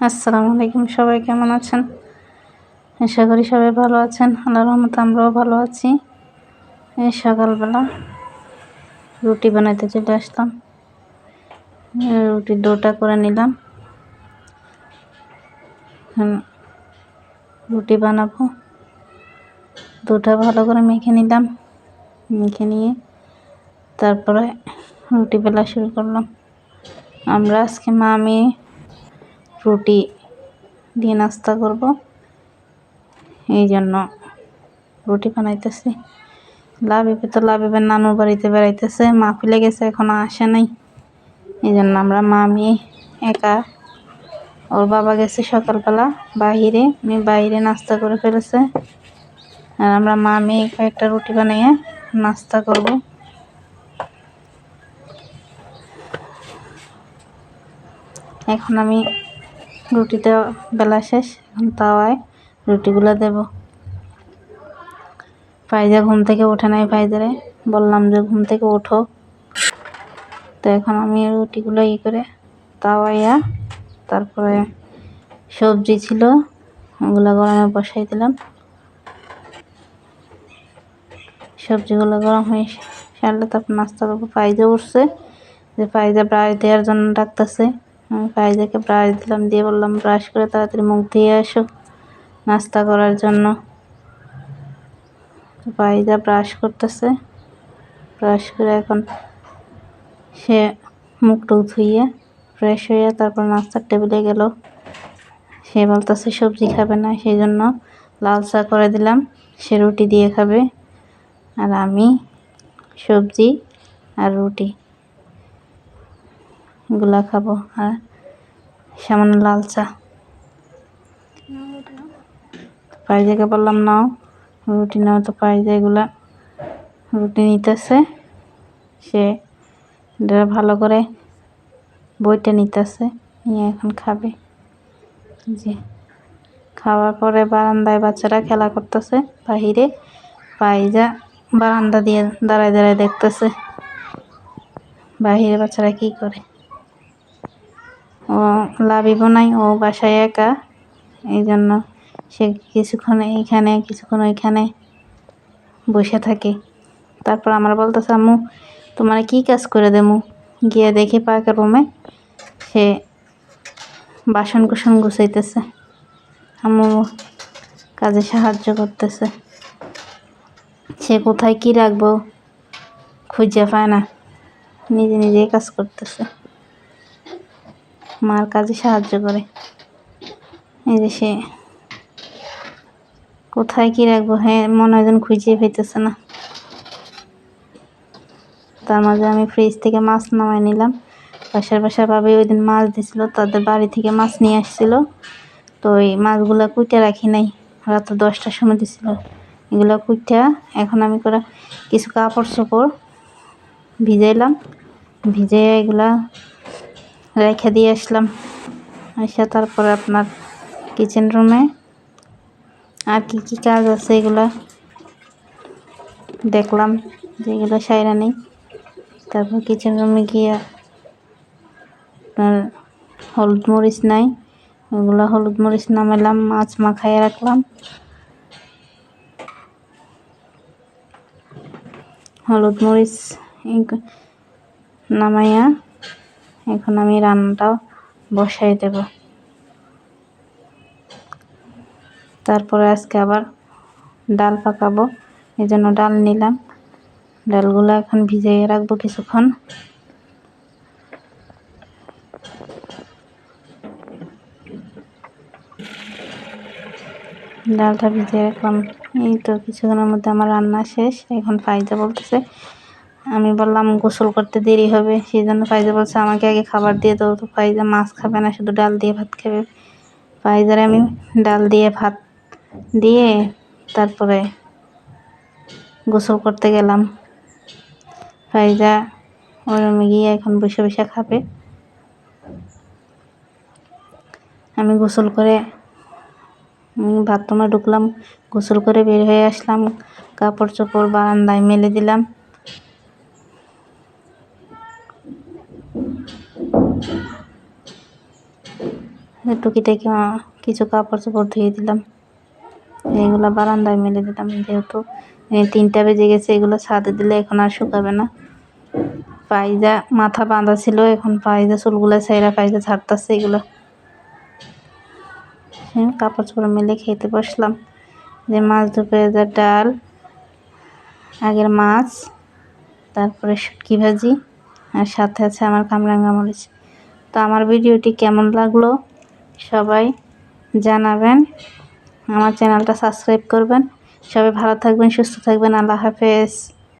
আসসালামু আলাইকুম, সবাই কেমন আছেন? আশা করি সবাই ভালো আছেন। আল্লাহর রহমতে আমরাও ভালো আছি। এই সকালবেলা রুটি বানাইতে চলে আসলাম। রুটির ডোটা করে নিলাম। রুটি বানাবো। ডোটা ভালো করে মেখে নিলাম। মেখে নিয়ে তারপরে রুটি বেলা শুরু করলাম। আমরা আজকে মা মেয়ে রুটি দিয়ে নাস্তা করব, এই জন্য রুটি বানাইতেছি। লাবিবের নানুর বাড়িতে বেড়াইতেছে, মাহফিলে গেছে, এখনো আসে নাই। এই জন্য আমরা মা মেয়ে একা। ওর বাবা গেছে সকালবেলা বাইরে নাস্তা করে ফেলেছে। আর আমরা মা মেয়ে কয়েকটা রুটি বানিয়ে নাস্তা করব। এখন আমি রুটিটা বেলা শেষ, এখন তাওয়ায় রুটিগুলো দেব। ফাইজা ঘুম থেকে ওঠে নাই। ফাইজারে বললাম যে ঘুম থেকে ওঠো। তো এখন আমি রুটিগুলো করে তাওয়াইয়া, তারপরে সবজি ছিল ওগুলো গরমে বসাই দিলাম। সবজিগুলো গরম হয়ে সারলে তারপর নাস্তা করবো। ফাইজা উঠছে, যে ফাইজা ব্রাশ দেওয়ার জন্য ডাকতেছে। আমি ফাইজাকে ব্রাশ দিলাম, দিয়ে বললাম ব্রাশ করে তাড়াতাড়ি মুখ দিয়ে আসো নাস্তা করার জন্য। ফাইজা ব্রাশ করতেছে। ব্রাশ করে এখন সে মুখ টুক ধুইয়ে ফ্রেশ হয়ে তারপর নাস্তার টেবিলে গেল। সে বলতেছে সবজি খাবে না, সেই জন্য লাল চা করে দিলাম। সে রুটি দিয়ে খাবে, আর আমি সবজি আর রুটি এগুলা খাবো, আর সামান্য লাল চা। ফাইজাকে বললাম নাও রুটি নাও, তো ফাইজা এগুলা রুটি নিতেছে। সে ভালো করে বইটা নিতেছে, নিয়ে এখন খাবে। যে খাওয়ার পরে বারান্দায় বাচ্চারা খেলা করতেছে বাহিরে। ফাইজা বারান্দা দিয়ে দাঁড়ায় দাঁড়ায় দেখতেছে বাহিরে বাচ্চারা কি করে। ও লাবিব নাই, ও বাসায় একা, এই জন্য সে কিছুক্ষণ এইখানে কিছুক্ষণ ওইখানে বসে থাকে। তারপর আমার বলতেছে আম্মু তোমার কি কাজ করে দেমু। গিয়ে দেখি পাকের রুমে সে বাসন কুসন গুছাইতেছে, আম্মু কাজে সাহায্য করতেছে। সে কোথায় কি রাখবো খুঁজে পায় না, নিজে নিজেই কাজ করতেছে, মার কাজে সাহায্য করে। এই যে সে কোথায় কি রাখবো, হ্যাঁ মনে হয় যেন খুঁজে পেতেছে না। তার মাঝে আমি ফ্রিজ থেকে মাছ নামাই নিলাম। বাসার ভাবি ওই দিন মাছ দিছিল, তাদের বাড়ি থেকে মাছ নিয়ে আসছিল। তো ওই মাছগুলো কুইটে রাখি নাই, রাত 10টার সময় দিছিল। এগুলো কুইটা এখন আমি করে কিছু কাপড় চোপড় ভিজাইলাম, ভিজে এগুলা রেখে দিয়ে আসলাম। এসে তারপরে আপনার কিচেন রুমে আর কি কি কাজ আছে এগুলা দেখলাম, যেগুলো সাইরা নেই। তারপর কিচেন রুমে গিয়ে আপনার হলুদ মরিচ নাই, ওগুলো হলুদ মরিচ নামাইলাম, মাছ মাখাইয়ে রাখলাম। হলুদ মরিচ নামাইয়া এখন আমি রান্নাটা বসাই দেব। তারপরে আজকে আবার ডাল পাকাবো, এই জন্য ডাল নিলাম। ডালগুলো এখন ভিজিয়ে রাখবো কিছুক্ষণ। ডালটা ভিজিয়ে রাখলাম। এই তো কিছুক্ষণের মধ্যে আমার রান্না শেষ। এখন ফাইজা বলতেছে, আমি বললাম গোসল করতে দেরি হবে, সেই জন্য ফাইজা বলছে আমাকে আগে খাবার দিয়ে দাও। তো ফাইজা মাছ খাবে না, শুধু ডাল দিয়ে ভাত খাবে। ফাইজারে আমি ডাল দিয়ে ভাত দিয়ে তারপরে গোসল করতে গেলাম। ফাইজা ওই রুমে গিয়ে এখন বসে বসে খাবে। আমি গোসল করে বাথরুমে ঢুকলাম, গোসল করে বের হয়ে আসলাম, কাপড় চোপড় বারান্দায় মেলে দিলাম। টুকিটাকি কিছু কাপড় চোপড় ধুয়ে দিলাম, এগুলো বারান্দায় মেলে দিলাম। যেহেতু 3টা বেজে গেছে, এগুলো ছাদে দিলে এখন আর শুকাবে না। পায়জা মাথা বাঁধা ছিল, এখন পায়জা চুলগুলো ছেঁড়া পায়জা ছাড়তেছে। এগুলো কাপড় চোপড় মেলে খেতে বসলাম। যে মাছ দুপুরের ডাল, আগের মাছ, তারপরে শুটকি ভাজি, আর সাথে আছে আমার কামরাঙ্গা মরিচ। তো আমার ভিডিওটি কেমন লাগলো সবাই জানাবেন, আমার চ্যানেলটা সাবস্ক্রাইব করবেন। সবাই ভালো থাকবেন, সুস্থ থাকবেন। আল্লাহ হাফেজ।